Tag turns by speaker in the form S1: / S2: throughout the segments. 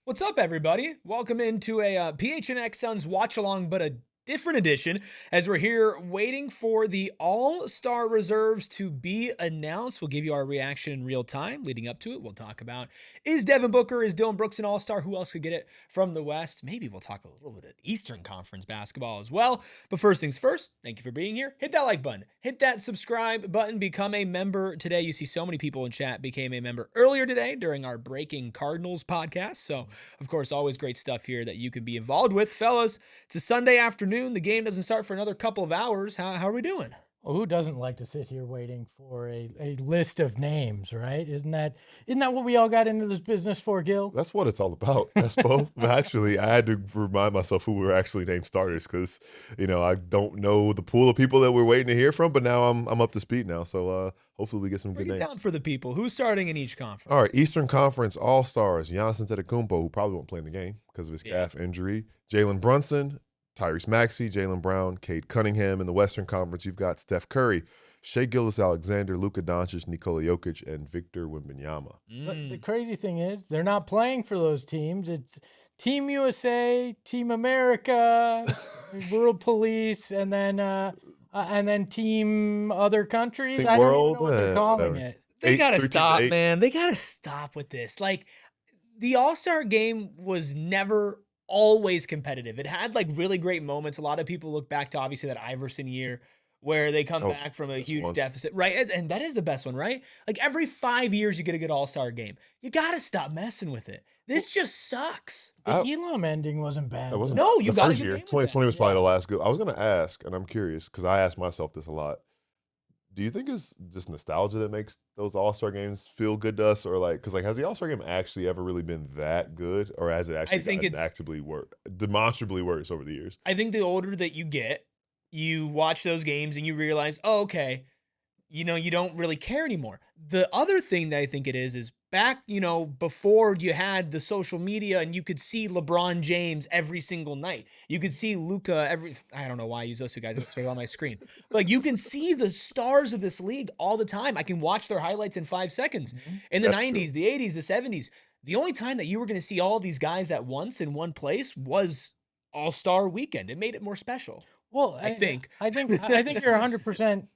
S1: What's up, everybody? Welcome into a PHNX Suns watch along, but a different edition as we're here waiting for the all-star reserves to be announced. We'll give you our reaction in real time leading up to it. We'll talk about, is Devin Booker, is Dillon Brooks an all-star? Who else could get it from the West? Maybe we'll talk a little bit of Eastern Conference basketball as well. But first things first, thank you for being here. Hit that like button, hit that subscribe button, become a member today. You see so many people in chat became a member earlier today during our Breaking Cardinals podcast. So of course, always great stuff here that you can be involved with. Fellas, it's a Sunday afternoon. The game doesn't start for another couple of hours. How are we doing?
S2: Well, who doesn't like to sit here waiting for a list of names, right? Isn't that what we all got into this business for, Gil?
S3: That's what it's all about, Espo. Actually, I had to remind myself who were actually named starters because, I don't know the pool of people that we're waiting to hear from, but now I'm up to speed now. So hopefully we get some
S1: Break
S3: good
S1: it
S3: names.
S1: down for the people. Who's starting in each conference?
S3: All right, Eastern Conference All-Stars, Giannis Antetokounmpo, who probably won't play in the game because of his calf injury. Jalen Brunson, Tyrese Maxey, Jaylen Brown, Cade Cunningham. In the Western Conference, you've got Steph Curry, Shai Gilgeous-Alexander, Luka Doncic, Nikola Jokic, and Victor Wembanyama.
S2: But the crazy thing is, they're not playing for those teams. It's Team USA, Team America, World Police, and then Team Other Countries.
S3: Team
S2: I don't even
S3: World,
S2: know what they're calling
S3: whatever.
S2: it.
S1: They got to
S3: 3 teams,
S1: stop,
S3: 8.
S1: man. They got to stop with this. Like, the All-Star game was never always competitive. It had like really great moments. A lot of people look back to obviously that Iverson year where they come back from a huge deficit, right? And that is the best one, right? Like every 5 years you get a good All-Star game. You got to stop messing with it. This just sucks.
S2: The Elam ending wasn't bad.
S3: It wasn't
S1: No, you
S3: the
S1: got
S3: first year. 2020 was probably the last good. I was going to ask, and I'm curious because I ask myself this a lot. Do you think it's just nostalgia that makes those All-Star games feel good to us, or because has the All-Star game actually ever really been that good, or has it actually
S1: think
S3: gotten
S1: it's
S3: actively demonstrably worse over the years?
S1: I think the older that you get, you watch those games and you realize, oh, okay, you don't really care anymore. The other thing that I think it is back, before you had the social media and you could see LeBron James every single night. You could see Luka I don't know why I use those two guys. It's straight on my screen. Like you can see the stars of this league all the time. I can watch their highlights in 5 seconds. In the 90s, the 80s, the 70s, the only time that you were going to see all these guys at once in one place was All-Star weekend. It made it more special.
S2: Well,
S1: I think
S2: you're 100%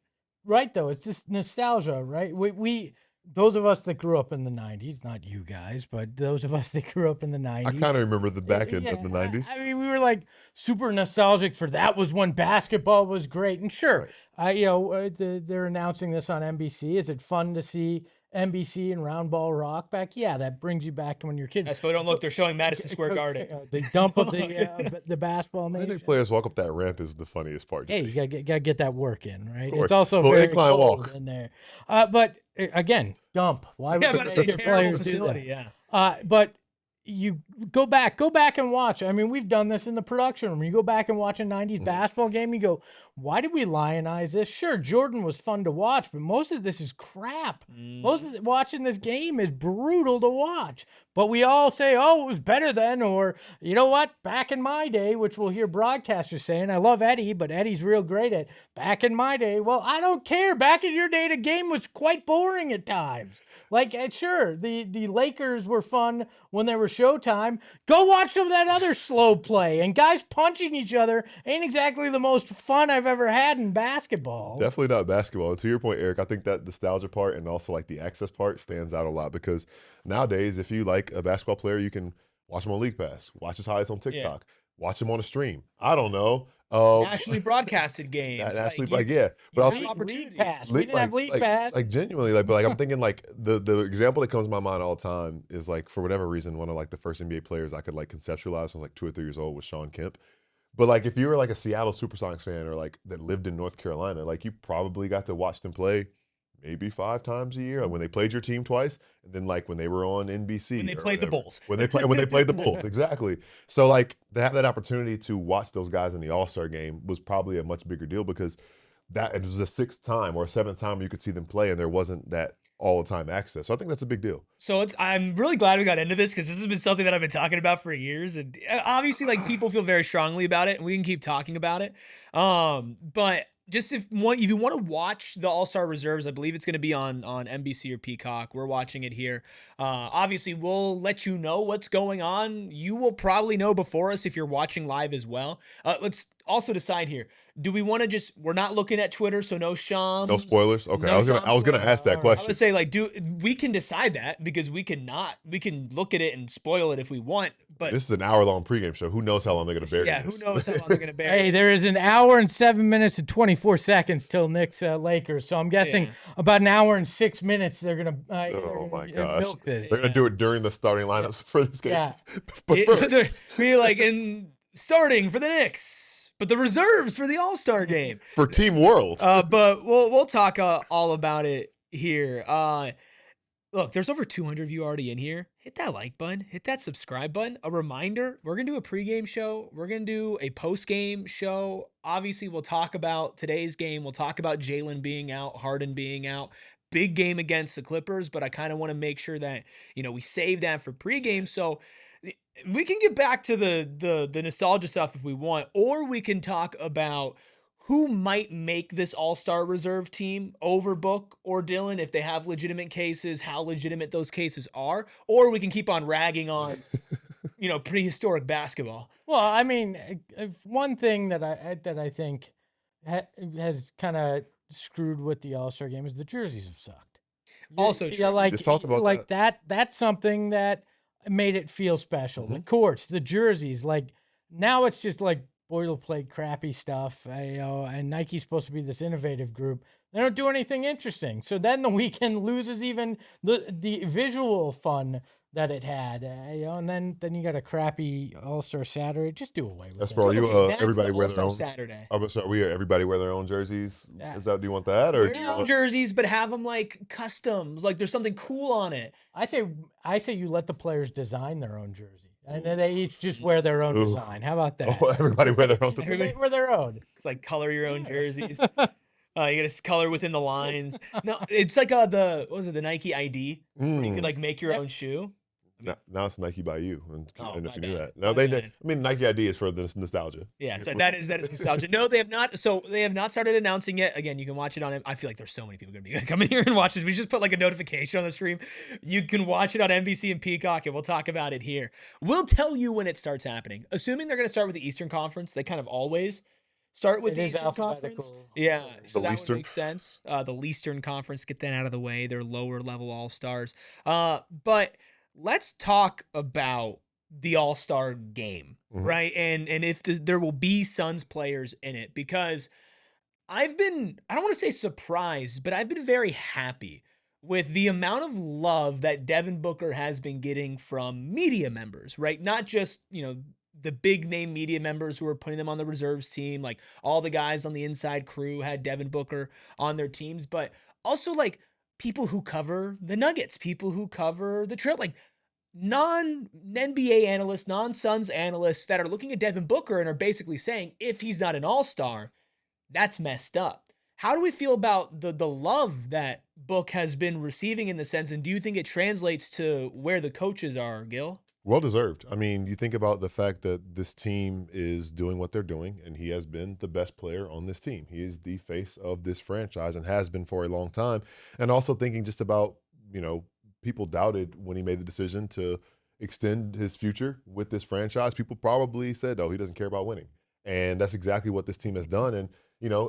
S2: right, though. It's just nostalgia, right? We those of us that grew up in the 90s, not you guys, but those of us that grew up in the 90s.
S3: I kind of remember the back end of the 90s.
S2: I mean, we were like super nostalgic for that was when basketball was great. And sure, they're announcing this on NBC. Is it fun to see NBC and Round Ball Rock back? Yeah, that brings you back to when you're a kid.
S1: Yes, but don't look, they're showing Madison Square Garden.
S2: The dump of the basketball.
S3: I think players walk up that ramp is the funniest part.
S2: Hey, you gotta get that work in, right?
S3: It's
S2: also very
S3: incline
S2: cold
S3: walk
S2: in there. But again, dump. Why would
S1: your players facility?
S2: Do that? But you go back and watch. I mean, we've done this in the production room. You go back and watch a 90s basketball game, you go, why did we lionize this? Sure, Jordan was fun to watch, but most of this is crap. Most of watching this game is brutal to watch. But we all say, oh, it was better then, or you know what, back in my day, which we'll hear broadcasters saying, I love Eddie, but Eddie's real great at back in my day. Well, I don't care. Back in your day, the game was quite boring at times. Like, sure, the Lakers were fun when they were Showtime. Go watch some of that other slow play. And guys punching each other ain't exactly the most fun I've ever had in basketball.
S3: Definitely not basketball. And to your point, Eric, I think that nostalgia part and also like the access part stands out a lot because nowadays, if you like a basketball player, you can watch him on League Pass, watch his highlights on TikTok, watch him on a stream. I don't know.
S1: Nationally broadcasted games.
S3: But also
S1: opportunities.
S2: We didn't have League Pass.
S3: Like genuinely, but I'm thinking the example that comes to my mind all the time is for whatever reason, one of the first NBA players I could conceptualize when I was 2 or 3 years old was Sean Kemp. But if you were a Seattle Supersonics fan or that lived in North Carolina, you probably got to watch them play maybe 5 times a year when they played your team twice, and then when they were on NBC
S1: when they played the Bulls.
S3: When they played the Bulls, exactly. So to have that opportunity to watch those guys in the All-Star game was probably a much bigger deal because it was the 6th time or 7th time you could see them play, and there wasn't that all the time access. So I think that's a big deal.
S1: So I'm really glad we got into this because this has been something that I've been talking about for years, and obviously people feel very strongly about it, and we can keep talking about it. But just if you want to watch the All-Star reserves, I believe it's going to be on NBC or Peacock. We're watching it here. Obviously, we'll let you know what's going on. You will probably know before us if you're watching live as well. Let's also decide here. Do we want to just, we're not looking at Twitter, so no
S3: No
S1: Shams.
S3: spoilers. Okay,
S1: No
S3: I was
S1: Shams
S3: gonna
S1: for-
S3: ask that
S2: all right.
S1: I
S3: question.
S1: would say, like, we can decide that because we can look at it and spoil it if we want. But
S3: This is an hour-long pregame show. Who knows how long they're gonna bury
S1: yeah,
S3: this?
S1: who knows how long they're going to bear.
S2: Hey, there is an hour and 7 minutes and 24 seconds till Knicks Lakers. So I'm guessing
S1: Yeah.
S2: about an hour and 6 minutes they're gonna
S3: Oh my gosh,
S2: milk this.
S3: they're gonna do it during the starting lineups for this game.
S2: Yeah.
S3: But first,
S1: Be like in starting for the Knicks, but the reserves for the All-Star game.
S3: for Team World,
S1: But we'll talk all about it here. Look, there's over 200 of you already in here. Hit that like button, hit that subscribe button. A reminder, we're going to do a pregame show. We're going to do a postgame show. Obviously, we'll talk about today's game. We'll talk about Jalen being out, Harden being out. Big game against the Clippers, but I kind of want to make sure that, we save that for pregame. So we can get back to the nostalgia stuff if we want, or we can talk about who might make this all-star reserve team over Book or Dillon if they have legitimate cases, how legitimate those cases are, or we can keep on ragging on, prehistoric basketball.
S2: Well, I mean, if one thing that I think has kind of screwed with the All-Star game is the jerseys have sucked.
S1: Also
S2: Yeah,
S1: true.
S2: like
S3: Just talked about
S2: like that. That's something that made it feel special. The courts, the jerseys, like now it's just like boilerplate crappy stuff. And Nike's supposed to be this innovative group. They don't do anything interesting. So then the weekend loses even the visual fun that it had. And then you got a crappy All-Star Saturday. Just do away with
S3: that's
S2: it.
S3: bro. You
S1: That's
S3: everybody
S1: the
S3: wear their
S1: All-Star
S3: own.
S1: Saturday.
S3: I'm sorry, everybody wear their own jerseys.
S2: Yeah.
S3: Is that? Do you want that or?
S1: Wear your own jerseys, but have them like custom. Like there's something cool on it.
S2: I say you let the players design their own jersey, and then they each just wear their own design. How about that?
S3: Oh, everybody wear their own.
S2: They wear their own.
S1: It's like color your own jerseys. You get to color within the lines. No, it's like the Nike ID. Where you could like make your own shoe.
S3: Now it's Nike by you, and
S1: Oh,
S3: if you
S1: my
S3: knew
S1: bad.
S3: that. No,
S1: My
S3: they.
S1: bad.
S3: I mean, Nike ID is for the nostalgia.
S1: Yeah, so that is nostalgia. No, they have not. So they have not started announcing yet. Again, you can watch it on it. I feel like there's so many people going to be coming here and watch this. We just put like a notification on the stream. You can watch it on NBC and Peacock, and we'll talk about it here. We'll tell you when it starts happening. Assuming they're going to start with the Eastern Conference, they kind of always start with
S2: It
S1: the
S2: is
S1: Eastern Conference.
S2: alphabetical.
S1: Yeah, so
S3: The
S1: that would
S3: Leastern.
S1: make sense. The Leastern Conference, get that out of the way. They're lower level all stars. But let's talk about the all-star game, right? And if there will be Suns players in it, because I don't want to say surprised, but I've been very happy with the amount of love that Devin Booker has been getting from media members, right? Not just, the big name media members who are putting them on the reserves team, like all the guys on the inside crew had Devin Booker on their teams, but also like people who cover the Nuggets, people who cover the Trail, like non-NBA analysts, non-Suns analysts that are looking at Devin Booker and are basically saying, if he's not an all-star, that's messed up. How do we feel about the love that Book has been receiving in the sense, and do you think it translates to where the coaches are, Gil?
S3: Well deserved. I mean, you think about the fact that this team is doing what they're doing, and he has been the best player on this team. He is the face of this franchise and has been for a long time. And also thinking just about, people doubted when he made the decision to extend his future with this franchise. People probably said, oh, he doesn't care about winning. And that's exactly what this team has done. And,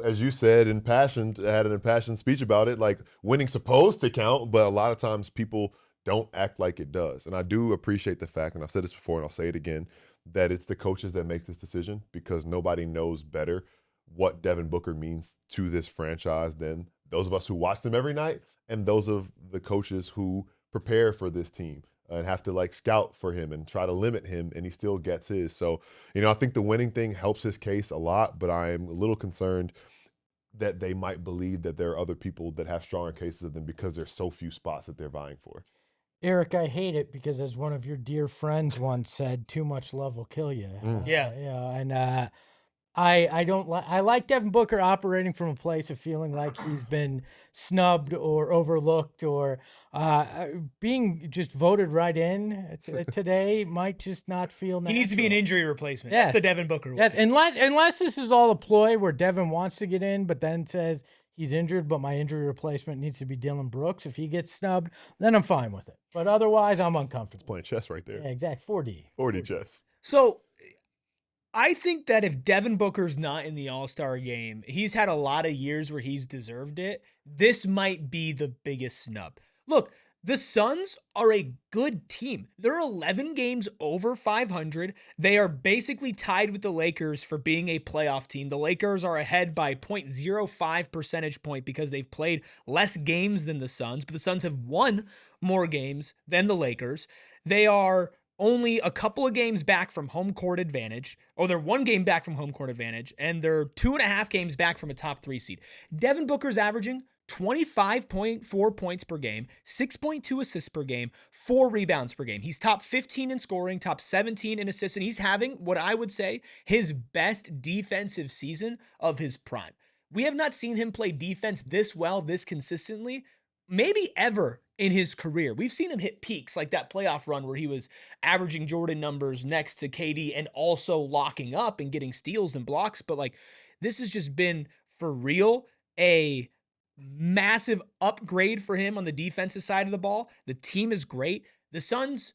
S3: as you said, had an impassioned speech about it, like winning's supposed to count, but a lot of times people don't act like it does. And I do appreciate the fact, and I've said this before and I'll say it again, that it's the coaches that make this decision, because nobody knows better what Devin Booker means to this franchise than those of us who watch them every night and those of the coaches who prepare for this team and have to like scout for him and try to limit him, and he still gets his. So, I think the winning thing helps his case a lot, but I am a little concerned that they might believe that there are other people that have stronger cases of them because there's so few spots that they're vying for.
S2: Eric, I hate it because, as one of your dear friends once said, too much love will kill you.
S1: Yeah.
S2: And I don't like. I like Devin Booker operating from a place of feeling like he's been snubbed or overlooked, or being just voted right in today might just not feel
S1: He
S2: natural.
S1: needs to be an injury replacement. That's the Devin Booker way.
S2: Yes, unless this is all a ploy where Devin wants to get in, but then says he's injured, but my injury replacement needs to be Dillon Brooks. If he gets snubbed, then I'm fine with it. But otherwise, I'm uncomfortable.
S3: Playing chess right there.
S2: Yeah, exactly. 4D.
S3: 4D chess.
S1: So I think that if Devin Booker's not in the All-Star game, he's had a lot of years where he's deserved it. This might be the biggest snub. Look, the Suns are a good team. They're 11 games over 500. They are basically tied with the Lakers for being a playoff team. The Lakers are ahead by 0.05 percentage point because they've played less games than the Suns, but the Suns have won more games than the Lakers. They are only a couple of games back from home court advantage, or they're 1 game back from home court advantage, and they're 2.5 games back from a top 3 seed. Devin Booker's averaging 25.4 points per game, 6.2 assists per game, 4 rebounds per game. He's top 15 in scoring, top 17 in assists, and he's having what I would say his best defensive season of his prime. We have not seen him play defense this well, this consistently, maybe ever in his career. We've seen him hit peaks like that playoff run where he was averaging Jordan numbers next to KD and also locking up and getting steals and blocks. But like, this has just been for real a massive upgrade for him on the defensive side of the ball. The team is great. The Suns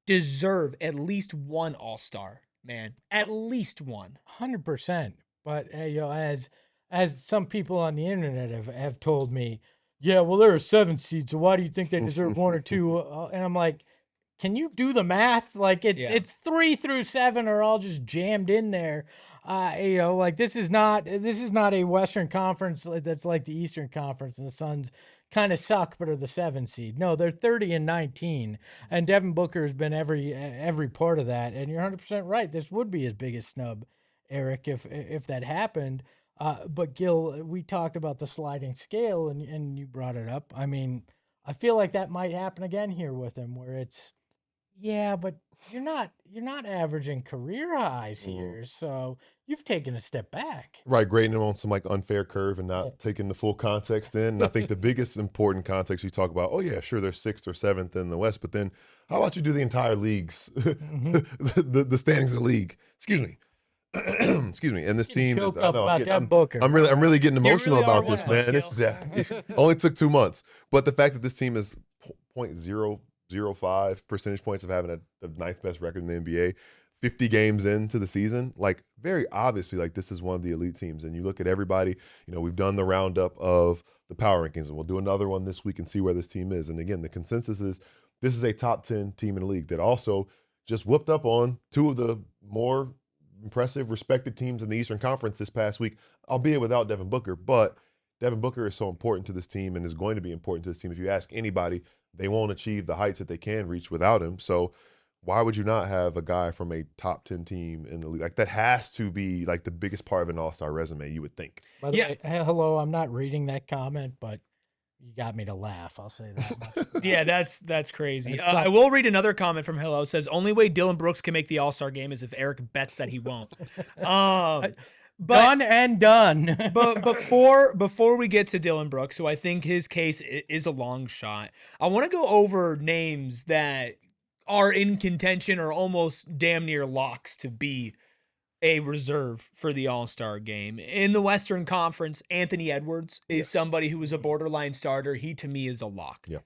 S1: deserve at least one All-Star, man. At least one.
S2: 100%. But as some people on the internet have told me, yeah, well, they're a 7 seed, so why do you think they deserve 1 or 2? And I'm like, can you do the math? Like it's 3 through 7 are all just jammed in there. Like this is not a Western Conference that's like the Eastern Conference, and the Suns kind of suck but are the 7 seed. No, they're 30-19, and Devin Booker has been every part of that. And you're 100% right. This would be his biggest snub, Eric, if that happened. But Gil, we talked about the sliding scale, and you brought it up. I mean, I feel like that might happen again here with him, where it's, yeah, but you're not averaging career highs here, so you've taken a step back.
S3: Right, grading him on some like unfair curve and not taking the full context in. And I think the biggest important context you talk about, oh yeah, sure, they're 6th or 7th in the West, but then how about you do the entire league's the standings of the league? Excuse me. Excuse me. And this team is, I'm really getting emotional about this, man. This is it only took 2 months. But the fact that this team is 0.005 percentage points of having the 9th best record in the NBA, 50 games into the season, like very obviously, like this is one of the elite teams. And you look at everybody, we've done the roundup of the power rankings, and we'll do another one this week and see where this team is. And again, the consensus is this is a top 10 team in the league that also just whooped up on 2 of the more impressive, respected teams in the Eastern Conference this past week, albeit without Devin Booker. But Devin Booker is so important to this team and is going to be important to this team. If you ask anybody, they won't achieve the heights that they can reach without him. So why would you not have a guy from a top 10 team in the league? Like that has to be like the biggest part of an all-star resume, you would think.
S2: By the way, hello, I'm not reading that comment, but you got me to laugh. I'll say that.
S1: Yeah, that's crazy. I will read another comment from Hello. It says, only way Dillon Brooks can make the All-Star game is if Eric bets that he won't.
S2: Done and done.
S1: But before we get to Dillon Brooks, who I think his case is a long shot, I want to go over names that are in contention or almost damn near locks to be a reserve for the All-Star game. In the Western Conference, Anthony Edwards is somebody who was a borderline starter. He, to me, is a lock.
S3: Yeah.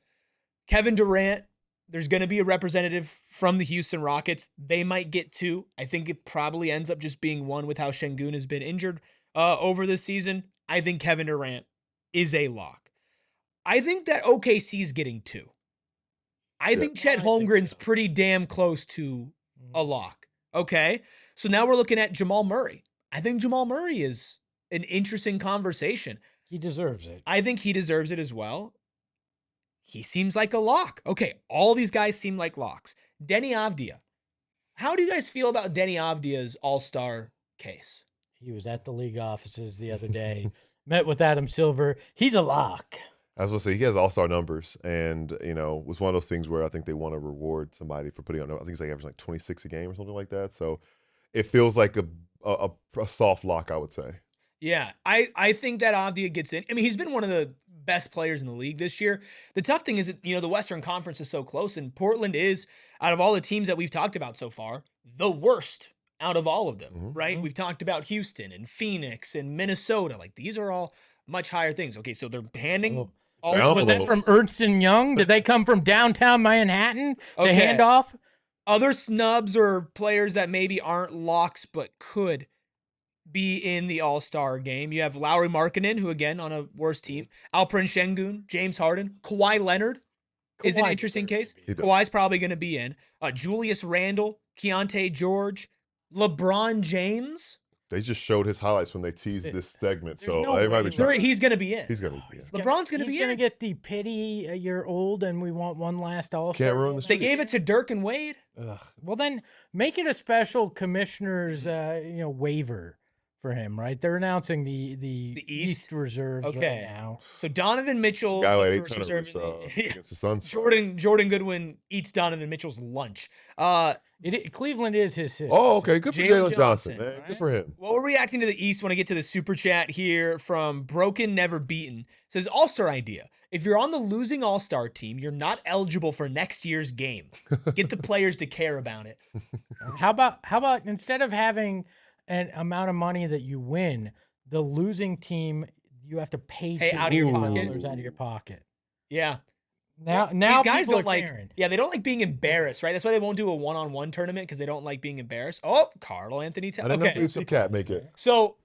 S1: Kevin Durant, there's going to be a representative from the Houston Rockets. They might get 2. I think it probably ends up just being 1 with how Şengün has been injured over this season. I think Kevin Durant is a lock. I think that OKC is getting 2. I think Chet Holmgren's pretty damn close to a lock. Okay? So now we're looking at Jamal Murray. I think Jamal Murray is an interesting conversation.
S2: He deserves it.
S1: I think he deserves it as well. He seems like a lock. Okay, all these guys seem like locks. Deni Avdija. How do you guys feel about Deni Avdija's all-star case?
S2: He was at the league offices the other day, met with Adam Silver. He's a lock.
S3: I was going to say, he has all-star numbers, and, was one of those things where I think they want to reward somebody for putting on, I think he's like averaging like 26 a game or something like that. So it feels like a soft lock, I would say.
S1: Yeah, I think that Avdia gets in. I mean, he's been one of the best players in the league this year. The tough thing is that, the Western Conference is so close, and Portland is, out of all the teams that we've talked about so far, the worst out of all of them, right? We've talked about Houston and Phoenix and Minnesota. Like, these are all much higher things. Okay, so they're handing all
S2: Was that from Ernst & Young? Did they come from downtown Manhattan to hand off?
S1: Other snubs or players that maybe aren't locks but could be in the All-Star game. You have Lauri Markkanen, who, again, on a worse team. Alperen Şengün, James Harden. Kawhi Leonard is an interesting case. Kawhi's probably going to be in. Julius Randle, Keontae George, LeBron James.
S3: They just showed his highlights when they teased this segment, so
S2: no
S3: everybody
S1: he's going to be in.
S3: He's going to be in.
S1: LeBron's going to be in.
S2: He's going to get the pity you're old and we want one last All-Star.
S3: Can't ruin the
S1: They gave it to Dirk and Wade.
S2: Well, then make it a special commissioner's waiver for him, right? They're announcing the East reserves right now.
S1: So Donovan Mitchell,
S3: guy like
S1: first reserve
S3: against the Suns.
S1: Jordan Goodwin eats Donovan Mitchell's lunch.
S2: Cleveland is his city.
S3: Oh, okay. Good for
S1: Jalen
S3: Jalen Johnson, man.
S1: right?
S3: Good for him.
S1: Well, we're reacting to the East when I get to the super chat here from Broken Never Beaten. It says, All-Star idea. If you're on the losing All-Star team, you're not eligible for next year's game. Get the players to care about it.
S2: How about instead of having an amount of money that you win, the losing team, you have to pay
S1: out of your pocket.
S2: out of your pocket.
S1: Yeah.
S2: Now
S1: these guys
S2: people
S1: don't
S2: are
S1: like.
S2: caring.
S1: Yeah, they don't like being embarrassed, right? That's why they won't do a one-on-one tournament, because they don't like being embarrassed. Oh, Carl Anthony Towns.
S3: I didn't know if C-Cat make it.
S1: So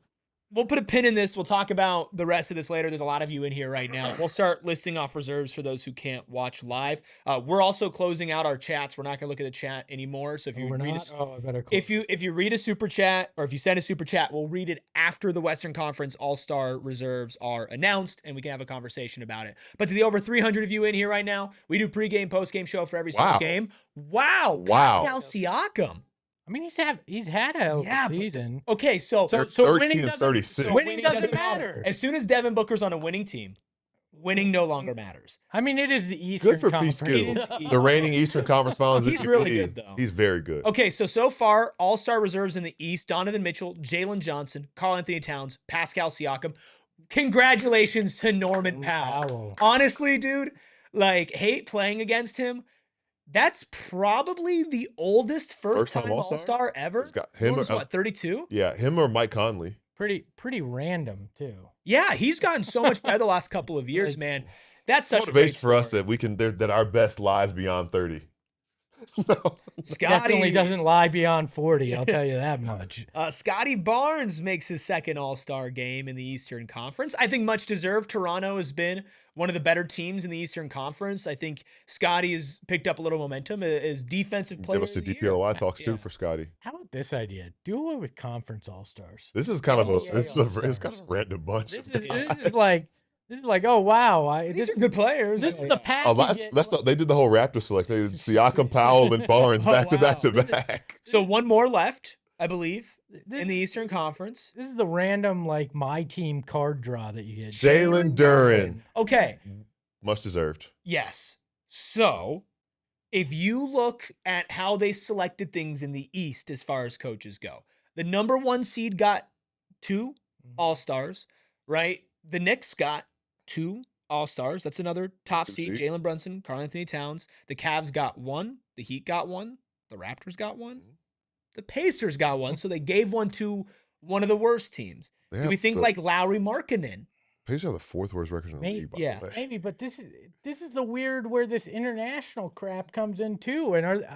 S1: we'll put a pin in this. We'll talk about the rest of this later. There's a lot of you in here right now. We'll start listing off reserves for those who can't watch live. We're also closing out our chats. We're not going to look at the chat anymore. So if you if you read a super chat, or if you send a super chat, we'll read it after the Western Conference All-Star reserves are announced, and we can have a conversation about it. But to the over 300 of you in here right now, we do pregame, postgame show for every single game. Wow. Pascal Siakam.
S2: I mean, he's had a season.
S1: Okay, so
S2: winning doesn't matter.
S1: As soon as Devin Booker's on a winning team, winning no longer matters.
S2: I mean, it is the Eastern Conference.
S3: Good for P-Skill. The reigning Eastern Conference Finals.
S1: He's really good, though.
S3: He's very good.
S1: Okay, so far, All-Star reserves in the East: Donovan Mitchell, Jalen Johnson, Karl Anthony Towns, Pascal Siakam. Congratulations to Norman Powell. Honestly, dude, hate playing against him. That's probably the oldest first-time All-Star ever.
S3: He's got him.
S1: What, 32?
S3: Yeah, him or Mike Conley.
S2: Pretty random too.
S1: Yeah, he's gotten so much better the last couple of years, man. That's such
S3: motivation for us that we can that our best lies beyond 30.
S2: Scotty definitely doesn't lie beyond 40. I'll tell you that much.
S1: Scotty Barnes makes his second All-Star game in the Eastern Conference. I think much deserved. Toronto has been one of the better teams in the Eastern Conference. I think Scotty has picked up a little momentum as defensive player.
S3: Give us a DPLY talks too for Scotty.
S2: How about this idea? Do away with conference All-Stars.
S3: This is kind of it's kind of a random bunch.
S2: This is like, oh wow,
S1: these are good players.
S2: This is the package.
S3: They did the whole Raptor select. They did Siakam, Powell, and Barnes back to back.
S1: So one more left, I believe, in the Eastern Conference.
S2: This is the random my team card draw that you get.
S3: Jalen Duren.
S1: Okay,
S3: much deserved.
S1: Yes. So if you look at how they selected things in the East as far as coaches go, the number 1 seed got 2 All-Stars, right? The Knicks got 2 All-Stars. That's another top seed. Jalen Brunson, Karl Anthony Towns. The Cavs got 1. The Heat got 1. The Raptors got 1. The Pacers got 1. So they gave 1 to one of the worst teams. Do we think Lauri Markkanen?
S3: Pacers have the 4th worst record in the league.
S2: Yeah, maybe. But this is the weird where this international crap comes in too. And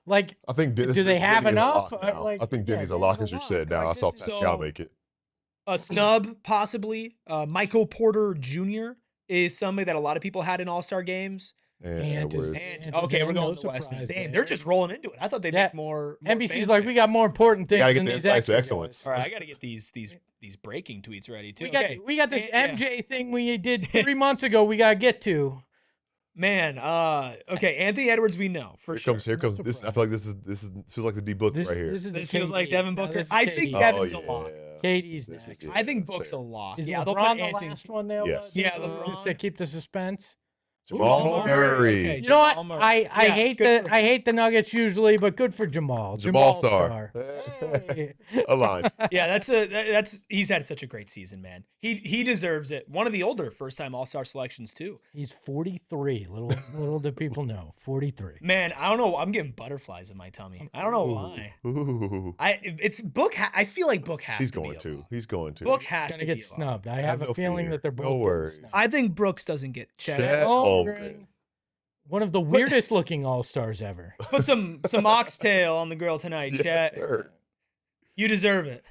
S3: I think
S2: do they have enough?
S3: I think Denny's a lock, as you said. Now I saw Pascal make it.
S1: A snub, possibly. Michael Porter Jr. is somebody that a lot of people had in All-Star games.
S3: And
S1: okay, we're going to the West. Damn, they're just rolling into it. I thought they'd make more
S2: NBC's we got more important things.
S3: Gotta get the insights to excellence.
S1: All right, I got to get these breaking tweets ready too.
S2: We got this MJ thing we did 3 months ago. We got to get to.
S1: Man, okay, Anthony Edwards, we know for sure.
S3: Here comes this. I feel like this feels like the D book right here.
S1: This feels like Devin Booker. I think Devin's a lock.
S2: Katie's next.
S1: I think Book's a lock.
S2: Is
S1: they'll
S2: LeBron
S1: put
S2: the last one they'll
S3: yes.
S1: LeBron.
S2: Just to keep the suspense.
S3: Jamal Murray.
S1: Okay,
S2: You know what?
S1: Jamal Murray.
S2: I
S1: Yeah,
S2: hate
S1: good
S2: the
S1: for
S2: I hate the Nuggets usually, but good for Jamal.
S3: Jamal Star.
S2: Hey.
S3: Aligned.
S1: Yeah, that's he's had such a great season, man. He deserves it. One of the older first-time All-Star selections too.
S2: He's 43. Little do people know. 43.
S1: Man, I don't know. I'm getting butterflies in my tummy. I don't know why.
S3: Ooh.
S1: It's Book. I feel like Book has
S3: He's
S1: to be
S3: going to.
S1: allowed.
S3: He's going to.
S1: Book has
S2: Gonna
S1: to
S2: get
S1: be allowed.
S2: snubbed. I
S3: Have
S2: have
S3: no
S2: a feeling
S3: fear.
S2: that they're
S3: No
S2: both getting
S3: worries.
S2: snubbed.
S1: I think Brooks doesn't get
S3: Chet
S2: Holmgren.
S3: Holmgren.
S2: One of the weirdest looking All-Stars ever.
S1: Put some oxtail on the grill tonight,
S3: Yes,
S1: Chet.
S3: sir.
S1: You deserve it.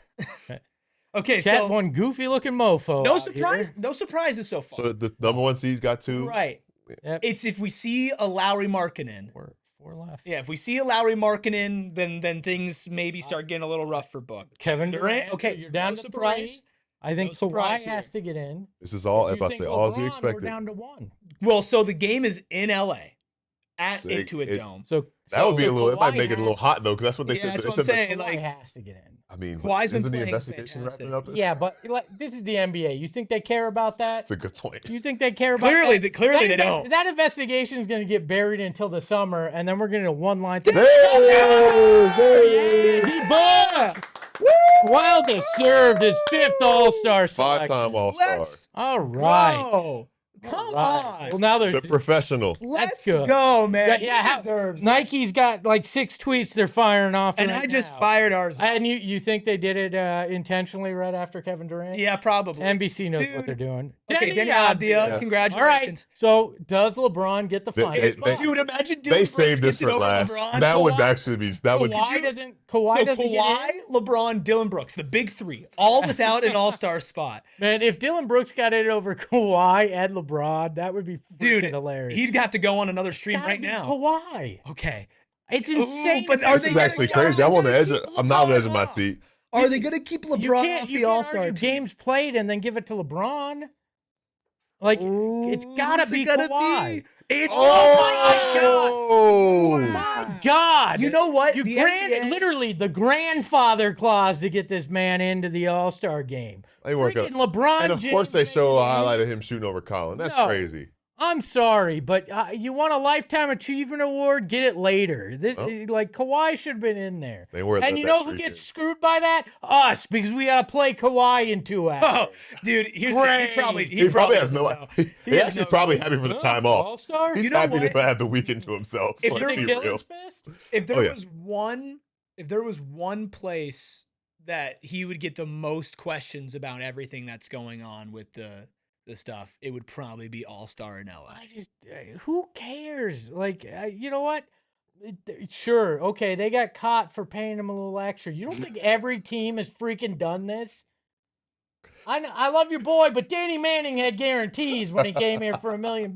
S1: Okay,
S2: Chet,
S1: so
S2: one goofy looking mofo.
S1: no
S2: out
S1: surprise,
S2: here.
S1: no surprises so far.
S3: So the number one seed's got two.
S1: Right.
S2: Yep.
S1: It's if we see a Lowry Markkanen.
S2: Four left.
S1: Yeah, if we see a Lowry Markkanen, then things maybe start getting a little rough for Book.
S2: Kevin Durant.
S1: Okay,
S2: so you're down
S1: no
S2: to
S1: surprise.
S2: 3. I think
S1: No
S2: Kawhi
S1: surprise
S2: has
S1: here.
S2: to get in.
S3: This is all,
S2: Do
S3: if
S2: you
S3: I
S2: think
S3: say, all as you
S2: LeBron,
S3: expected.
S2: We're down to 1.
S1: Well, so the game is in LA at
S3: It-
S1: Intuit
S3: it-
S1: Dome.
S2: So
S3: That would be a
S2: so
S3: little. It might
S2: Kawhi
S3: make it a little
S2: has-
S3: hot though, because that's what they
S1: Yeah,
S3: said.
S1: that's
S3: They
S1: what I'm
S3: said
S1: saying.
S2: Kawhi
S1: Like,
S2: has to get in.
S3: I mean,
S1: Kawhi's been
S3: isn't the
S1: playing
S3: investigation
S1: fantastic.
S3: wrapping up?
S2: Yeah, but like, this is the NBA. You think they care about that?
S3: That's a good point.
S2: You think they care about
S1: Clearly,
S2: that?
S1: clearly
S2: That
S1: they don't.
S2: That investigation is going to get buried until the summer, and then we're going to one line.
S3: There it is. There it is.
S2: He booked. Well deserved his 5th All-Star selection.
S3: Five-time All-Star.
S1: Let's
S2: All right.
S1: go. Come on.
S2: Well, now
S3: The
S2: there's
S3: professional.
S1: Let's
S2: good.
S1: go, man.
S2: Yeah,
S1: He
S2: how-
S1: deserves it.
S2: Nike's got like 6 tweets they're firing off,
S1: And
S2: right
S1: I just
S2: now.
S1: fired ours.
S2: And you think they did it intentionally right after Kevin Durant?
S1: Yeah, probably.
S2: NBC knows what
S1: Dude.
S2: they're doing.
S1: Okay,
S2: Denny
S1: Denny Avdia,
S3: Yeah.
S2: All right.
S1: congratulations.
S2: So does LeBron get the
S3: They-
S2: final?
S3: they-
S2: spot?
S1: Dude, imagine Dillon
S3: They
S1: Brooks
S3: saved this
S1: gets it
S3: for
S1: over
S3: last.
S1: LeBron.
S3: That would
S2: Kawhi-
S3: actually be. That would.
S2: Kawhi doesn't get
S1: Kawhi,
S2: in?
S1: LeBron, Dillon Brooks, the big three, all without an all-star spot.
S2: Man, if Dylan Brooks got it over Kawhi and LeBron, that would be freaking
S1: Dude,
S2: hilarious.
S1: he'd have to go on another stream
S2: Gotta
S1: right
S2: be
S1: now.
S2: Kawhi.
S1: Okay.
S2: It's
S1: Ooh,
S2: insane.
S1: but are
S3: This
S1: they
S3: is
S1: gonna
S3: actually
S1: go-
S3: crazy. I'm on the edge.
S1: keep
S3: I'm not on the edge of my
S1: LeBron
S3: seat.
S1: Are they going to keep
S2: You
S1: LeBron
S2: can't,
S1: off
S2: you
S1: the
S2: can't
S1: all-star
S2: argue
S1: team?
S2: games played and then give it to LeBron. Like, it's gotta
S1: Who's it
S2: be
S1: gonna
S2: Kawhi.
S1: It's
S3: Oh,
S2: My God.
S1: You know what?
S2: You
S1: The NBA
S2: literally the grandfather clause to get this man into the All-Star game.
S3: They work
S2: Freaking
S3: out.
S2: LeBron
S3: And of
S2: James
S3: course, they show a
S2: making it
S3: highlight
S2: in.
S3: of him shooting over Colin. That's
S2: No.
S3: crazy.
S2: I'm sorry, but you want a Lifetime Achievement Award? Get it later. This like Kawhi should have been in there.
S3: They were.
S2: And you know who gets screwed by that? Us, because we gotta play Kawhi in 2 hours.
S1: Oh, dude, here's the,
S2: Great.
S3: He probably has
S1: doesn't
S3: no.
S1: know.
S3: He
S1: has
S3: actually
S1: no
S3: probably
S1: clue.
S3: happy for the time off.
S2: All-Star?
S3: He's
S1: You know
S3: happy
S1: what?
S3: to have the weekend to himself.
S1: If
S3: Let's
S1: you're
S3: be
S2: Dylan's
S3: real.
S2: pissed?
S1: If there
S3: Oh, yeah.
S1: was one, if there was one place that he would get the most questions about everything that's going on with the stuff, it would probably be All-Star in LA.
S2: I just, who cares? Like, you know what? Sure, okay, they got caught for paying him a little extra. You don't think every team has freaking done this? I love your boy, but Danny Manning had guarantees when he came here for $1 million.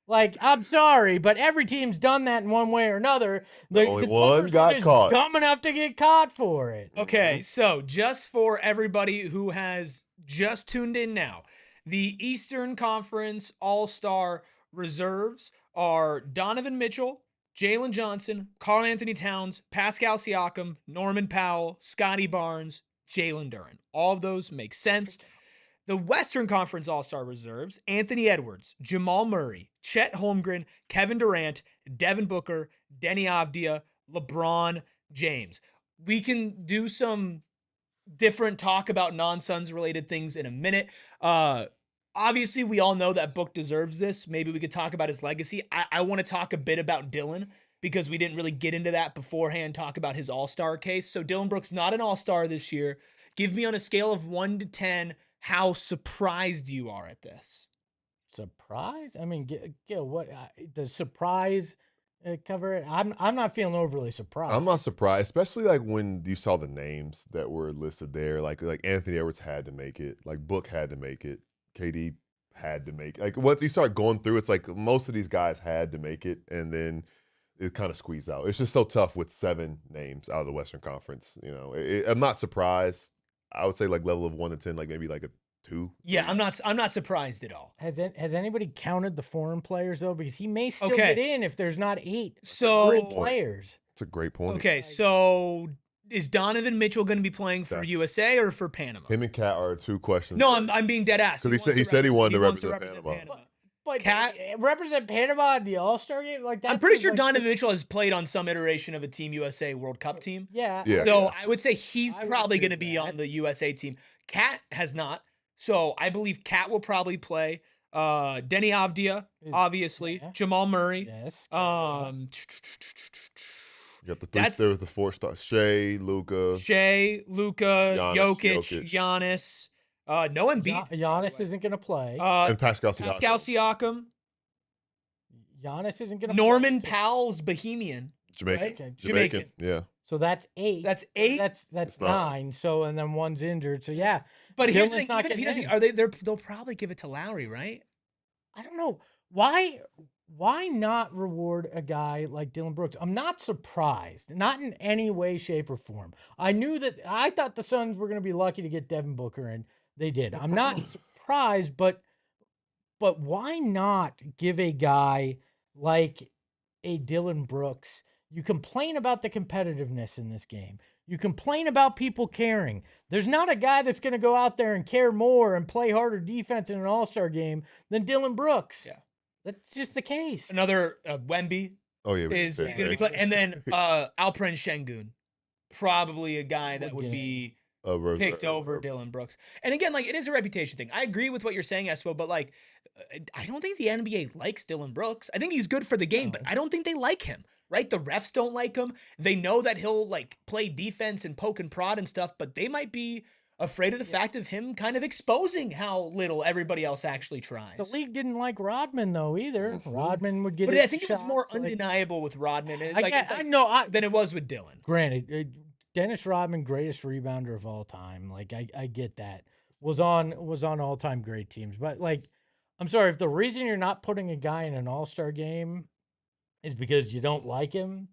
S2: Like, I'm sorry, but every team's done that in one way or another.
S3: Only one
S2: players are
S3: got
S2: just
S3: caught.
S2: Dumb enough to get caught for it.
S1: Okay, so just for everybody who has just tuned in now, the Eastern Conference All-Star reserves are Donovan Mitchell, Jalen Johnson, Karl Anthony Towns, Pascal Siakam, Norman Powell, Scotty Barnes, Jalen Duren. All of those make sense. The Western Conference All-Star reserves, Anthony Edwards, Jamal Murray, Chet Holmgren, Kevin Durant, Devin Booker, Denny Avdia, LeBron James. We can do some different talk about non-Suns related things in a minute. Obviously, we all know that Book deserves this. Maybe we could talk about his legacy. I want to talk a bit about Dillon because we didn't really get into that beforehand, talk about his all-star case. So Dillon Brooks, not an all-star this year. Give me on a scale of 1 to 10 how surprised you are at this.
S2: Surprise? I mean, Gil, what the surprise cover it? I'm not feeling overly surprised.
S3: I'm not surprised, especially like when you saw the names that were listed there. Like Anthony Edwards had to make it. Like Book had to make it. KD had to make it. Like once you start going through, it's like most of these guys had to make it, and then it kind of squeezed out. It's just so tough with 7 names out of the Western Conference. You know, I'm not surprised. I would say like level of 1 to 10, like maybe like a 2.
S1: Yeah, I'm not surprised at all.
S2: Has anybody counted the foreign players though? Because he may still
S1: Okay.
S2: get in if there's not 8
S1: So
S2: good players.
S3: It's a great point.
S1: okay, so is Donovan Mitchell going to be playing for
S3: That's-
S1: USA or for Panama?
S3: Him and Kat are 2 questions.
S1: No, I'm being dead ass.
S3: Because he
S1: wants
S3: said he
S1: to
S3: wanted to
S1: wants
S3: represent Panama.
S2: But
S1: Cat-
S2: represent Panama in the All-Star game? Like that.
S1: I'm pretty
S2: seems
S1: sure
S2: like
S1: Donovan Mitchell has played on some iteration of a Team USA World Cup team.
S2: Yeah.
S3: Yeah.
S1: So
S3: yes.
S1: I would say he's
S2: I would
S1: probably going to
S2: assume
S1: be
S2: that.
S1: on the USA team. Cat has not. So I believe Cat will probably play. Denny Avdia, obviously.
S2: yeah.
S1: Jamal Murray.
S2: Yes.
S3: You got the three
S1: That's-
S3: there with the 4 stars: Shea, Luca.
S1: Shea, Luca,
S3: Giannis,
S1: Jokic, Giannis. No Embiid.
S2: Giannis isn't going to play.
S3: And Pascal Siakam.
S1: Pascal Siakam.
S2: Giannis isn't going to
S1: Norman
S2: play.
S1: Powell's Bohemian.
S3: Jamaican.
S1: Right?
S2: Okay.
S1: Jamaican.
S3: Yeah.
S2: So that's 8.
S1: That's 8.
S2: That's
S3: It's
S2: 9. So and then one's injured. So yeah.
S1: But here's the
S2: Dillon's
S1: thing,
S2: not
S1: even if he
S2: getting
S1: doesn't,
S2: in.
S1: they'll probably give it to Lowry, right?
S2: I don't know. Why not reward a guy like Dillon Brooks? I'm not surprised. Not in any way, shape, or form. I thought the Suns were going to be lucky to get Devin Booker, and they did. I'm not surprised, but why not give a guy like a Dillon Brooks? You complain about the competitiveness in this game. You complain about people caring. There's not a guy that's going to go out there and care more and play harder defense in an All-Star game than Dillon Brooks.
S1: Yeah.
S2: That's just the case.
S1: Another Wemby
S3: Oh yeah.
S1: is going to be playing. And then Alperen Şengün, probably a guy that would be picked over Dillon Brooks. And again, like, it is a reputation thing. I agree with what you're saying, Espo, but like, I don't think the NBA likes Dillon Brooks. I think he's good for the game, but I don't think they like him, right? The refs don't like him. They know that he'll like play defense and poke and prod and stuff, but they might be afraid of the fact of him kind of exposing how little everybody else actually tries.
S2: The league didn't like Rodman though either. Rodman would get.
S1: But
S2: his
S1: I think it was more
S2: shots, like-
S1: undeniable with Rodman
S2: I
S1: than it was with Dillon.
S2: Granted, Dennis Rodman, greatest rebounder of all time. Like I get that. Was on all time great teams, but like, I'm sorry if the reason you're not putting a guy in an All-Star game is because you don't like him.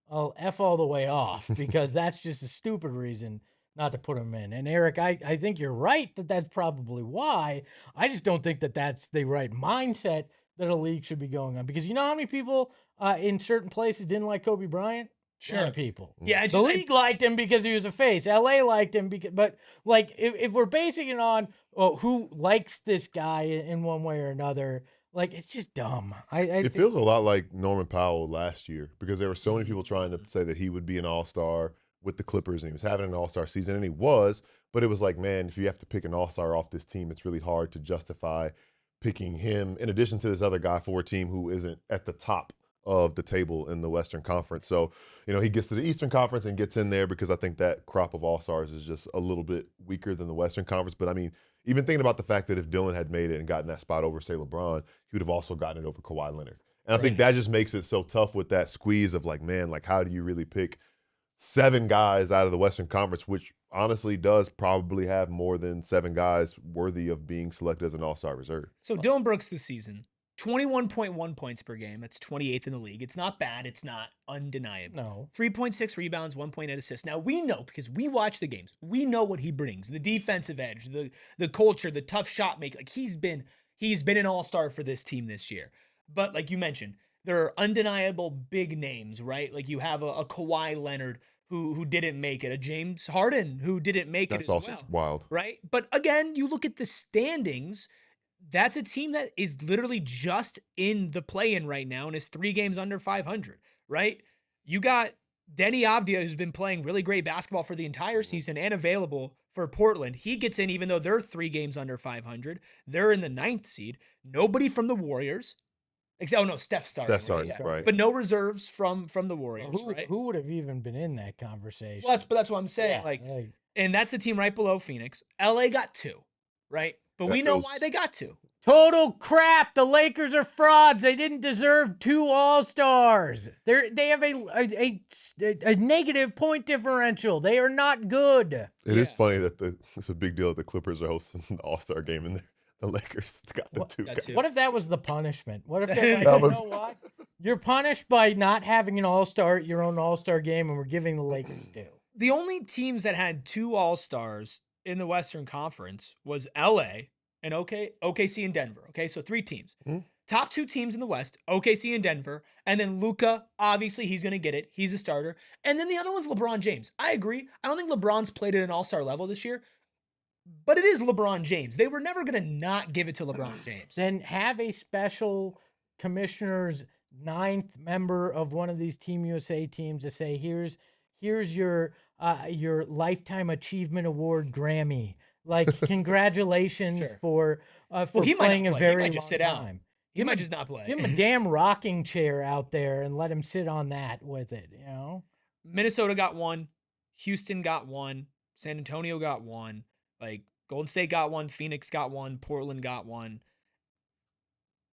S2: I'll F all the way off because that's just a stupid reason not to put him in. And Eric, I think you're right that that's probably why. I just don't think that that's the right mindset that a league should be going on, because you know how many people in certain places didn't like Kobe Bryant?
S1: Sure.
S2: People.
S1: Yeah,
S2: The league liked him because he was a face. LA liked him because, but like if we're basing it on who likes this guy in one way or another, like it's just dumb.
S3: It feels a lot like Norman Powell last year, because there were so many people trying to say that he would be an all-star with the Clippers and he was having an all-star season, and he was, but it was like, man, if you have to pick an all-star off this team, it's really hard to justify picking him in addition to this other guy for a team who isn't at the top of the table in the Western Conference. So, you know, he gets to the Eastern Conference and gets in there because I think that crop of all-stars is just a little bit weaker than the Western Conference. But I mean, even thinking about the fact that if Dillon had made it and gotten that spot over, say, LeBron, he would have also gotten it over Kawhi Leonard. And I think that just makes it so tough with that squeeze of like, man, like how do you really pick 7 guys out of the Western Conference, which honestly does probably have more than 7 guys worthy of being selected as an all-star reserve.
S1: So Dillon Brooks this season, 21.1 points per game. That's 28th in the league. It's not bad. It's not undeniable.
S2: No.
S1: 3.6 rebounds, 1.8 assists. Now, we know, because we watch the games, we know what he brings. The defensive edge, the culture, the tough shot make. Like, he's been an all-star for this team this year. But like you mentioned, there are undeniable big names, right? Like you have a Kawhi Leonard who didn't make it, a James Harden who didn't make it as well. That's also
S3: wild.
S1: Right? But again, you look at the standings, that's a team that is literally just in the play-in right now and is 3 games under 500, right? You got Denny Avdia, who's been playing really great basketball for the entire season and available for Portland. He gets in even though they're 3 games under 500. They're in the 9th seed. Nobody from the Warriors. Oh, no, Steph started.
S3: Steph started, right.
S1: But no reserves from the Warriors, right?
S2: Who would have even been in that conversation?
S1: Well, that's what I'm saying.
S2: Yeah,
S1: and that's the team right below Phoenix. LA got 2, right? But we know why they got 2.
S2: Total crap. The Lakers are frauds. They didn't deserve 2 All-Stars. They have a negative point differential. They are not good.
S3: It is funny that it's a big deal that the Clippers are hosting the All-Star game and the Lakers got the 2 guys.
S2: What if that was the punishment? What if they're like, you know what? You're punished by not having an All-Star at your own All-Star game, and we're giving the Lakers 2.
S1: The only teams that had 2 All-Stars in the Western Conference was LA and OKC and Denver. Okay, so 3 teams.
S3: Mm-hmm.
S1: Top 2 teams in the West, OKC and Denver. And then Luka, obviously he's going to get it. He's a starter. And then the other one's LeBron James. I agree. I don't think LeBron's played at an all-star level this year. but it is LeBron James. They were never going to not give it to LeBron James.
S2: Then have a special commissioner's ninth member of one of these Team USA teams to say, here's your lifetime achievement award Grammy. Like, congratulations
S1: Sure.
S2: for
S1: he might
S2: playing
S1: not
S2: a
S1: play. He
S2: very
S1: might
S2: long
S1: just sit out.
S2: time.
S1: He might just not play.
S2: Give him a damn rocking chair out there and let him sit on that with it, you know?
S1: Minnesota got one. Houston got one. San Antonio got one. Like, Golden State got one. Phoenix got one. Portland got one.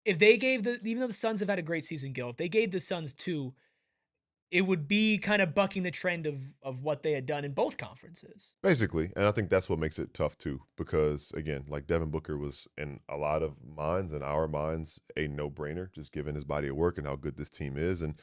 S1: If they gave even though the Suns have had a great season, Gil, if they gave the Suns 2, it would be kind of bucking the trend of what they had done in both conferences.
S3: Basically, and I think that's what makes it tough too, because again, like Devin Booker was in a lot of minds and our minds a no-brainer, just given his body of work and how good this team is. And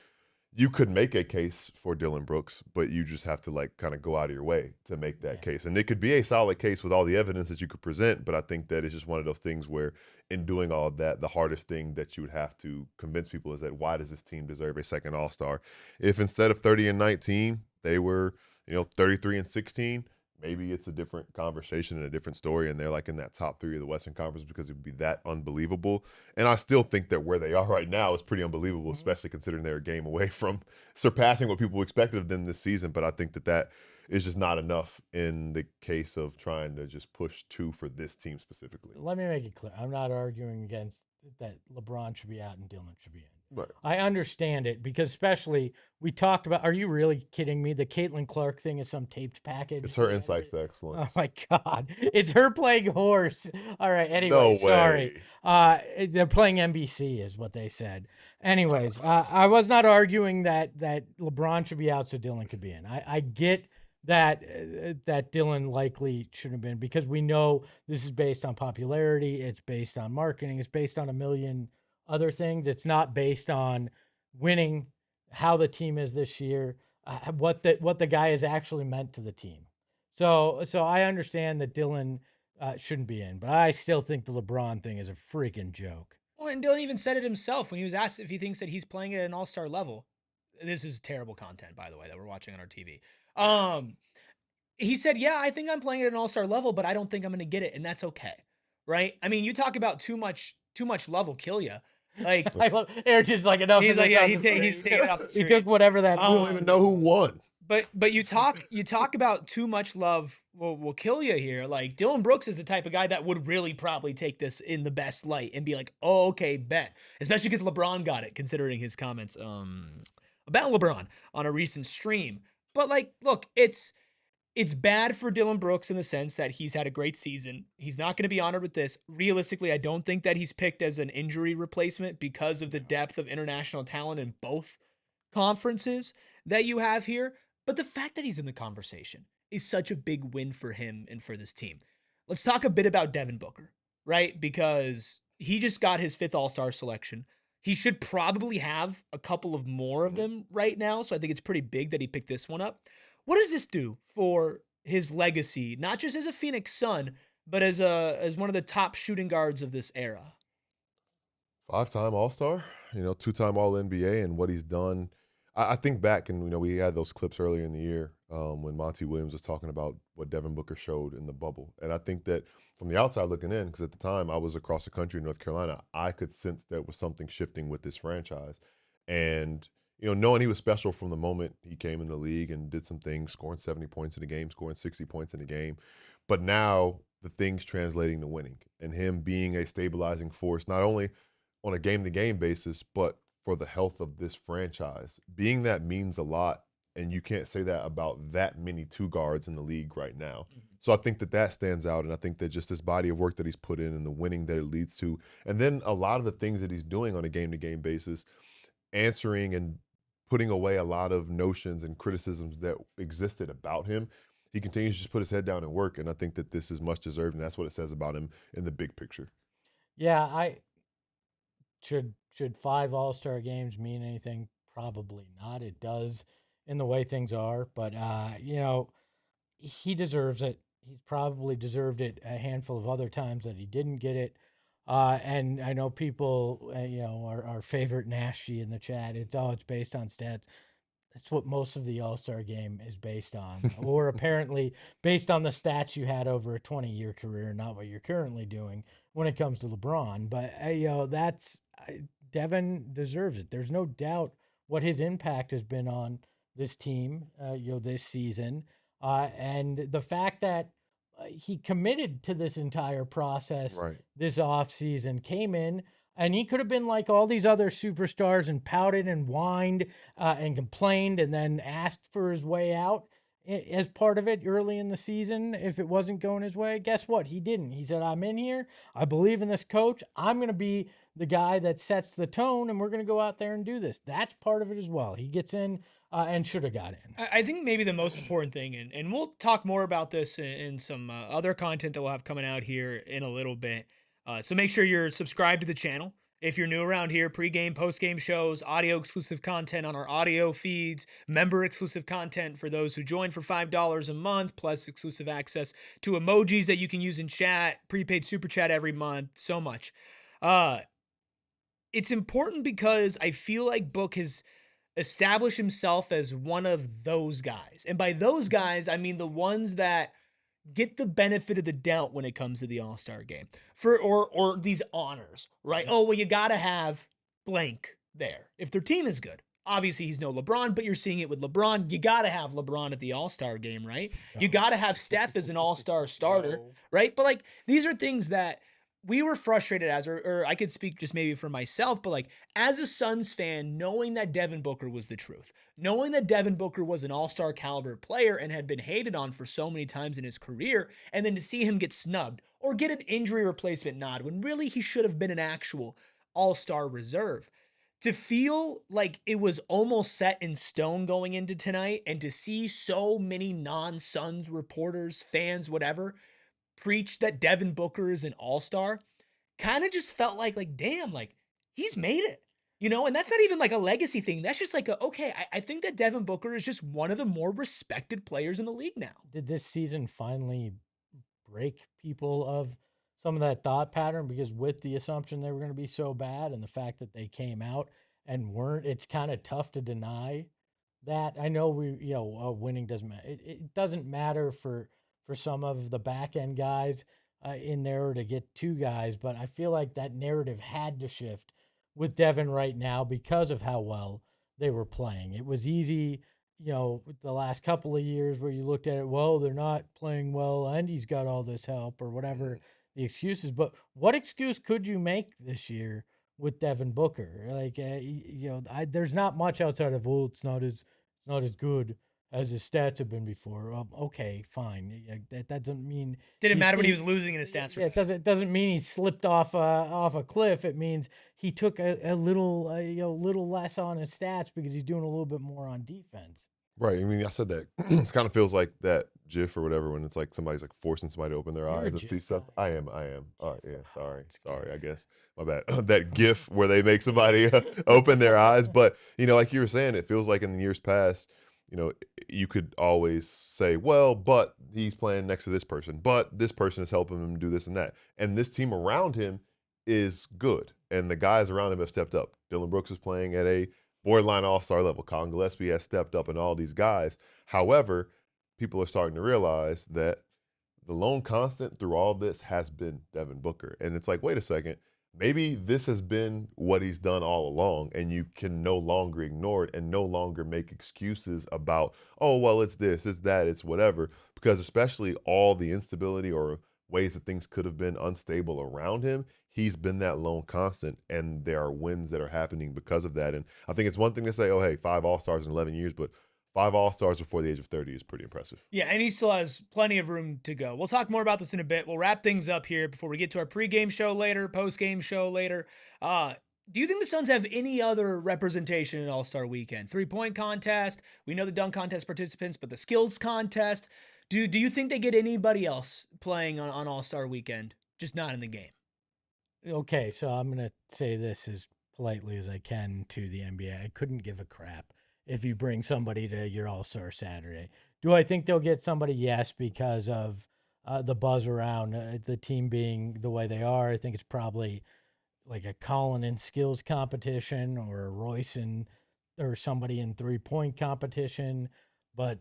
S3: you could make a case for Dillon Brooks, but you just have to like kind of go out of your way to make that case. And it could be a solid case with all the evidence that you could present, but I think that it's just one of those things where in doing all of that, the hardest thing that you would have to convince people is that why does this team deserve a second All-Star? If instead of 30-19, they were, 33-16, maybe it's a different conversation and a different story, and they're like in that top 3 of the Western Conference because it would be that unbelievable. And I still think that where they are right now is pretty unbelievable, especially considering they're a game away from surpassing what people expected of them this season. But I think that is just not enough in the case of trying to just push 2 for this team specifically.
S2: Let me make it clear. I'm not arguing against that LeBron should be out and Dillon should be in.
S3: Right.
S2: I understand it because especially we talked about, are you really kidding me? The Caitlin Clark thing is some taped package.
S3: It's her insights to excellence.
S2: Oh my God. It's her playing horse. All right. Anyway,
S3: No
S2: sorry. They're playing NBC is what they said. Anyways, I was not arguing that LeBron should be out so Dillon could be in. I get that Dillon likely shouldn't have been because we know this is based on popularity. It's based on marketing. It's based on a million other things. It's not based on winning, how the team is this year, what the guy has actually meant to the team. So I understand that Dillon shouldn't be in, but I still think the LeBron thing is a freaking joke.
S1: Well, and Dillon even said it himself when he was asked if he thinks that he's playing at an all-star level. This is terrible content, by the way, that we're watching on our TV. He said, yeah, I think I'm playing at an all-star level, but I don't think I'm going to get it. And that's okay. Right. I mean, you talk about too much love will kill you. Like,
S2: I love Eric's just like enough.
S1: He's like, yeah, he's taking it off the
S2: He
S1: screen.
S2: took whatever that.
S3: I don't even know who won.
S1: But you talk about too much love will kill you here. Like Dillon Brooks is the type of guy that would really probably take this in the best light and be like, oh, okay, bet. Especially because LeBron got it, considering his comments about LeBron on a recent stream. But like, look, it's bad for Dillon Brooks in the sense that he's had a great season. He's not going to be honored with this. Realistically, I don't think that he's picked as an injury replacement because of the depth of international talent in both conferences that you have here. But the fact that he's in the conversation is such a big win for him and for this team. Let's talk a bit about Devin Booker, right? Because he just got his 5th All-Star selection. He should probably have a couple of more of them right now. So I think it's pretty big that he picked this one up. What does this do for his legacy, not just as a Phoenix Sun, but as one of the top shooting guards of this era?
S3: 5-time All-Star, 2-time All-NBA, and what he's done. I think back, and we had those clips earlier in the year when Monty Williams was talking about what Devin Booker showed in the bubble. And I think that from the outside looking in, because at the time I was across the country in North Carolina, I could sense there was something shifting with this franchise. And knowing he was special from the moment he came in the league and did some things, scoring 70 points in a game, scoring 60 points in a game. But now the things translating to winning and him being a stabilizing force, not only on a game-to-game basis, but for the health of this franchise. Being that means a lot, and you can't say that about that many 2 guards in the league right now. So I think that stands out, and I think that just this body of work that he's put in and the winning that it leads to, and then a lot of the things that he's doing on a game-to-game basis, answering and putting away a lot of notions and criticisms that existed about him. He continues to just put his head down and work, and I think that this is much deserved, and that's what it says about him in the big picture.
S2: Yeah, should 5 All-Star games mean anything? Probably not. It does in the way things are, but he deserves it. He's probably deserved it a handful of other times that he didn't get it. And I know people, our favorite Nashy in the chat, it's based on stats. That's what most of the All-Star game is based on, or apparently based on the stats you had over a 20-year career, not what you're currently doing when it comes to LeBron. But Devin deserves it. There's no doubt what his impact has been on this team, this season, and the fact that he committed to this entire process
S3: Right.
S2: this offseason, came in, and he could have been like all these other superstars and pouted and whined and complained and then asked for his way out as part of it early in the season if it wasn't going his way. Guess what? He didn't. He said, I'm in here. I believe in this coach. I'm going to be the guy that sets the tone, and we're going to go out there and do this. That's part of it as well. He gets in and should have got in.
S1: I think maybe the most important thing, and we'll talk more about this in some other content that we'll have coming out here in a little bit. So make sure you're subscribed to the channel. If you're new around here, pregame, postgame shows, audio exclusive content on our audio feeds, member exclusive content for those who join for $5 a month, plus exclusive access to emojis that you can use in chat, prepaid super chat every month, so much. It's important because I feel like Book has established himself as one of those guys. And by those guys, I mean the ones that get the benefit of the doubt when it comes to the All-Star game or these honors, right? Oh, well, you got to have blank there if their team is good. Obviously, he's no LeBron, but you're seeing it with LeBron. You got to have LeBron at the All-Star game, right?
S2: No.
S1: You got to have Steph as an All-Star starter, right? But like these are things that we were frustrated as, or I could speak just maybe for myself, but like as a Suns fan, knowing that Devin Booker was the truth, knowing that Devin Booker was an all-star caliber player and had been hated on for so many times in his career, and then to see him get snubbed or get an injury replacement nod when really he should have been an actual all-star reserve. To feel like it was almost set in stone going into tonight and to see so many non-Suns reporters, fans, whatever, preach that Devin Booker is an all-star, kind of just felt like, damn, like he's made it, and that's not even like a legacy thing. That's just like, okay, I think that Devin Booker is just one of the more respected players in the league now.
S2: Did this season finally break people of some of that thought pattern? Because with the assumption they were going to be so bad and the fact that they came out and weren't, it's kind of tough to deny that. I know winning doesn't matter. It doesn't matter for some of the back end guys in there to get two guys, but I feel like that narrative had to shift with Devin right now because of how well they were playing. It was easy, the last couple of years where you looked at it, well, they're not playing well and he's got all this help or whatever the excuses. But what excuse could you make this year with Devin Booker? Like, there's not much outside of, well, it's not as good as his stats have been before. Okay, fine. That doesn't mean
S1: didn't matter when he was losing in his stats.
S2: Yeah, it doesn't mean he slipped off a cliff. It means he took a little less on his stats because he's doing a little bit more on defense.
S3: Right. I mean, I said that it kind of feels like that GIF or whatever when it's like somebody's like forcing somebody to open their eyes and see stuff. I am. Oh, yeah. Sorry. I guess my bad. That GIF where they make somebody open their eyes. But like you were saying, it feels like in the years past, you could always say, well, but he's playing next to this person, but this person is helping him do this and that. And this team around him is good. And the guys around him have stepped up. Dillon Brooks is playing at a borderline all-star level. Colin Gillespie has stepped up and all these guys. However, people are starting to realize that the lone constant through all this has been Devin Booker. And it's like, wait a second. Maybe this has been what he's done all along, and you can no longer ignore it and no longer make excuses about, oh, well, it's this, it's that, it's whatever, because especially all the instability or ways that things could have been unstable around him, he's been that lone constant, and there are wins that are happening because of that. And I think it's one thing to say, oh, hey, 5 All-Stars in 11 years, but 5 All-Stars before the age of 30 is pretty impressive.
S1: Yeah, and he still has plenty of room to go. We'll talk more about this in a bit. We'll wrap things up here before we get to our pregame show later, postgame show later. Do you think the Suns have any other representation in All-Star Weekend? 3-point contest. We know the dunk contest participants, but the skills contest. Do you think they get anybody else playing on All-Star Weekend, just not in the game?
S2: Okay, so I'm going to say this as politely as I can to the NBA. I couldn't give a crap if you bring somebody to your All-Star Saturday. Do I think they'll get somebody? Yes, because of the buzz around the team being the way they are. I think it's probably like a Colin and skills competition or a Royce and or somebody in 3-point competition, but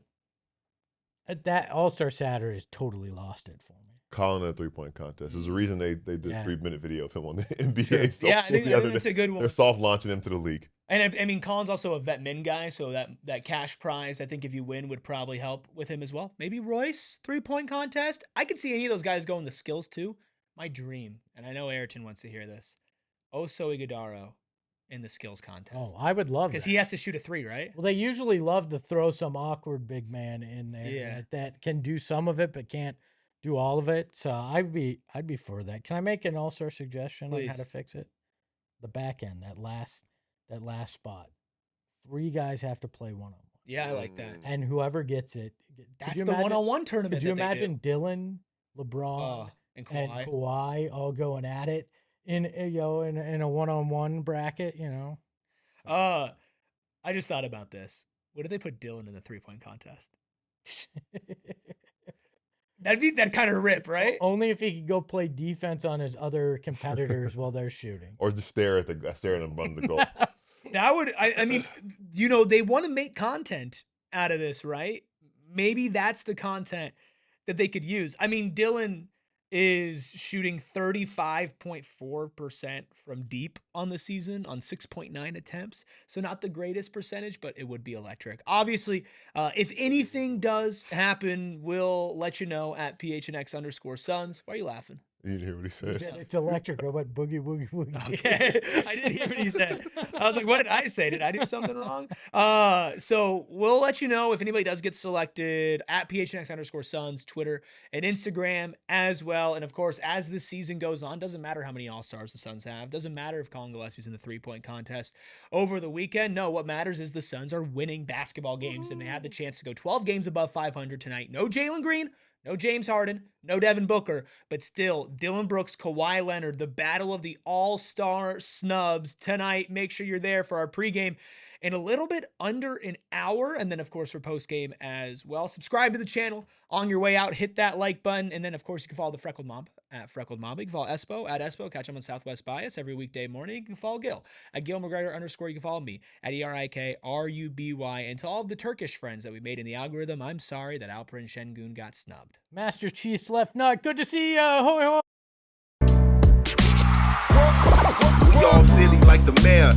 S2: that All-Star Saturday is totally lost it for me.
S3: Calling it a 3-point contest. There's a reason they did a 3-minute video of him on the NBA
S2: Sure.
S3: social
S1: Yeah, I think
S3: the other
S1: that's
S3: day.
S1: a good one.
S3: They're soft launching him to the league.
S1: And I mean, Colin's also a vet min guy, so that cash prize, I think if you win, would probably help with him as well. Maybe Royce, 3-point contest. I could see any of those guys going the skills too. My dream, and I know Ayrton wants to hear this, Oso Ighodaro in the skills contest.
S2: Oh, I would love
S1: because
S2: that.
S1: he has to shoot a 3, right?
S2: Well, they usually love to throw some awkward big man in there
S1: Yeah.
S2: that can do some of it but can't do all of it. So I'd be for that. Can I make an all-star suggestion on how
S1: Please.
S2: to fix it? The back end, that last spot. 3 guys have to play one-on-one.
S1: Yeah, I like that.
S2: And whoever gets it.
S1: That's the one-on-one tournament.
S2: Could you
S1: that they do.
S2: imagine Dillon, LeBron,
S1: and
S2: and Kawhi all going at it in a one-on-one bracket,
S1: I just thought about this. What if they put Dillon in the 3-point contest? That'd kind of rip, right?
S2: Only if he could go play defense on his other competitors while they're shooting.
S3: Or just stare at them run the goal.
S1: That would, I mean, they want to make content out of this, right? Maybe that's the content that they could use. I mean, Dillon is shooting 35.4% from deep on the season on 6.9 attempts. So not the greatest percentage, but it would be electric. Obviously, if anything does happen, we'll let you know at PHNX_Suns. Why are you laughing?
S3: You didn't hear what he
S2: He
S3: said.
S2: said it's electric. I went boogie, woogie, woogie.
S1: Okay. I didn't hear what he said. I was like, what did I say? Did I do something wrong? So we'll let you know if anybody does get selected at PHNX_Suns, Twitter and Instagram as well. And of course, as the season goes on, doesn't matter how many All-Stars the Suns have. Doesn't matter if Colin Gillespie's in the 3-point contest over the weekend. No, what matters is the Suns are winning basketball games and they have the chance to go 12 games above 500 tonight. No Jalen Green. No James Harden, no Devin Booker, but still, Dillon Brooks, Kawhi Leonard, the battle of the all-star snubs tonight. Make sure you're there for our pregame in a little bit under an hour, and then, of course, for postgame as well. Subscribe to the channel on your way out. Hit that like button, and then, of course, you can follow the Freckled Mob at Freckled Mob. You can follow Espo at Espo. Catch him on Southwest Bias every weekday morning. You can follow Gil at Gil McGregor _ You can follow me at ERIKRUBY. And to all of the Turkish friends that we made in the algorithm, I'm sorry that Alperen Şengün got snubbed.
S2: Master Chiefs left nut. Good to see you. Hoy, hoy.
S4: We all silly like the mayor.